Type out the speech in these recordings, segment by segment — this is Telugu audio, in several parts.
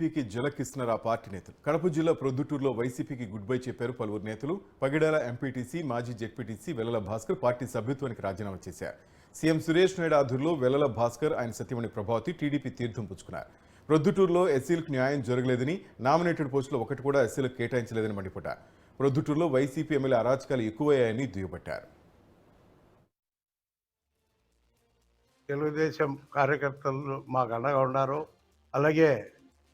వైసీపీకి జలకిస్తున్నారు ఆ పార్టీ నేతలు. కడప జిల్లా ప్రొద్దుటూరులో వైసీపీకి గుడ్ బై చెప్పారు పలువురు నేతలు. పగిడాల ఎంపీటీసీ, మాజీ జెడ్పీటీసీ వెల్లల భాస్కర్ పార్టీ సభ్యత్వానికి రాజీనామా చేశారు. సీఎం సురేష్ నాయుడు ఆధ్వర్యంలో వెల్లల భాస్కర్, ఆయన సతీమణి ప్రభావతి టీడీపీ తీర్థం పుచ్చుకున్నారు. ప్రొద్దుటూరులో ఎస్సీలకు న్యాయం జరగలేదని, నామినేటెడ్ పోస్టులో ఒకటి కూడా ఎస్సీలకు కేటాయించలేదని మండిపడ్డారు. ప్రొద్దుటూరులో వైసీపీ ఎమ్మెల్యే అరాచకాలు ఎక్కువయ్యాయని దుయ్యబట్టారు. తెలుగుదేశం కార్యకర్తలు మాకు అండగా ఉన్నారు. అలాగే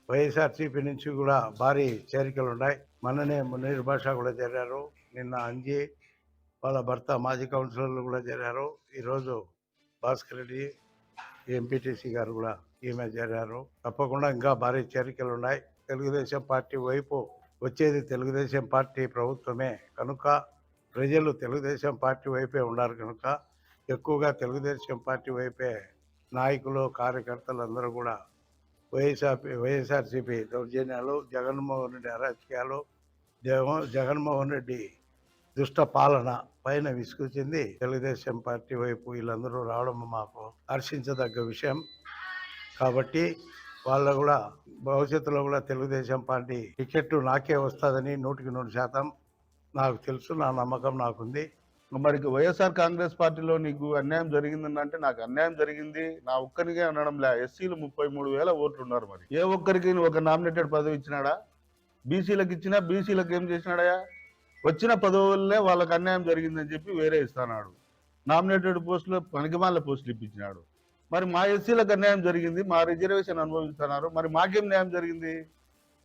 వైఎస్ఆర్సీపీ నుంచి కూడా భారీ చేరికలు ఉన్నాయి. మొన్ననే మునీర్ భాష కూడా చేరారు. నిన్న అంజీ వాళ్ళ భర్త మాజీ కౌన్సిలర్లు కూడా చేరారు. ఈరోజు భాస్కర్ రెడ్డి ఎంపీటీసీ గారు కూడా ఈమె చేరారు. తప్పకుండా ఇంకా భారీ చేరికలు ఉన్నాయి. తెలుగుదేశం పార్టీ వైపు వచ్చేది తెలుగుదేశం పార్టీ ప్రభుత్వమే కనుక ప్రజలు తెలుగుదేశం పార్టీ వైపే ఉన్నారు కనుక ఎక్కువగా తెలుగుదేశం పార్టీ వైపే నాయకులు, కార్యకర్తలు అందరూ కూడా వైఎస్ఆర్సీపీ దౌర్జన్యాలు, జగన్మోహన్ రెడ్డి అరాచకాలు, జగన్మోహన్ రెడ్డి దుష్ట పాలన పైన విసుగు చెంది తెలుగుదేశం పార్టీ వైపు వీళ్ళందరూ రావడం మాకు హర్షించదగ్గ విషయం. కాబట్టి వాళ్ళు కూడా భవిష్యత్తులో కూడా తెలుగుదేశం పార్టీ టికెట్ నాకే వస్తుందని 100% నాకు తెలుసు, నా నమ్మకం నాకుంది. మరి వైఎస్ఆర్ కాంగ్రెస్ పార్టీలో నీకు అన్యాయం జరిగిందంటే నాకు అన్యాయం జరిగింది నా ఒక్కరికే అనడంలే. ఎస్సీలు 33,000 ఓట్లు ఉన్నారు. మరి ఏ ఒక్కరికి ఒక నామినేటెడ్ పదవి ఇచ్చినాడా? బీసీలకు ఇచ్చినా బీసీలకు ఏం చేసినాడా? వచ్చిన పదవులనే వాళ్ళకి అన్యాయం జరిగిందని చెప్పి వేరే ఇస్తున్నాడు. నామినేటెడ్ పోస్టులు పనికిమాల పోస్టులు ఇప్పించినాడు. మరి మా ఎస్సీలకు అన్యాయం జరిగింది, మా రిజర్వేషన్ అనుభవిస్తున్నారు. మరి మాకేం న్యాయం జరిగింది?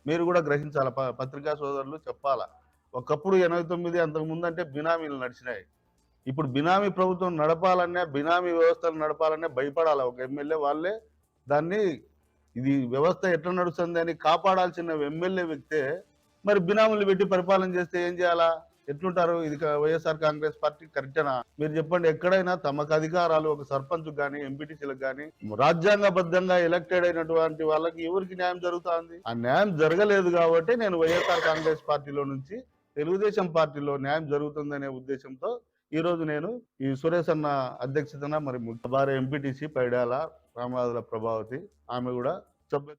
మీరు కూడా గ్రహించాల, పత్రికా సోదరులు చెప్పాలా. ఒకప్పుడు 89 అంతకుముందు అంటే బినామీలు నడిచినాయి. ఇప్పుడు బినామీ ప్రభుత్వం నడపాలన్నా, బినామీ వ్యవస్థలు నడపాలన్నా భయపడాలి. ఒక ఎమ్మెల్యే వాళ్ళే దాన్ని ఇది వ్యవస్థ ఎట్లా నడుస్తుంది అని కాపాడాల్సిన ఎమ్మెల్యే వ్యక్తే మరి బినామీలు పెట్టి పరిపాలన చేస్తే ఏం చేయాలా? ఎట్లుంటారు? ఇది వైఎస్ఆర్ కాంగ్రెస్ పార్టీ కరెక్టేనా? మీరు చెప్పండి. ఎక్కడైనా తమకు అధికారాలు ఒక సర్పంచ్ కానీ ఎంపీటీసీలకు కానీ రాజ్యాంగబద్ధంగా ఎలక్టెడ్ అయినటువంటి వాళ్ళకి ఎవరికి న్యాయం జరుగుతుంది? ఆ న్యాయం జరగలేదు కాబట్టి నేను వైఎస్ఆర్ కాంగ్రెస్ పార్టీలో నుంచి తెలుగుదేశం పార్టీలో న్యాయం జరుగుతుందనే ఉద్దేశంతో ఈ రోజు నేను ఈ సురేష్ అన్న అధ్యక్షతన మరి భార్య ఎంపీటీసీ పైడాల రామరాజుల ప్రభావతి ఆమె కూడా సభ్య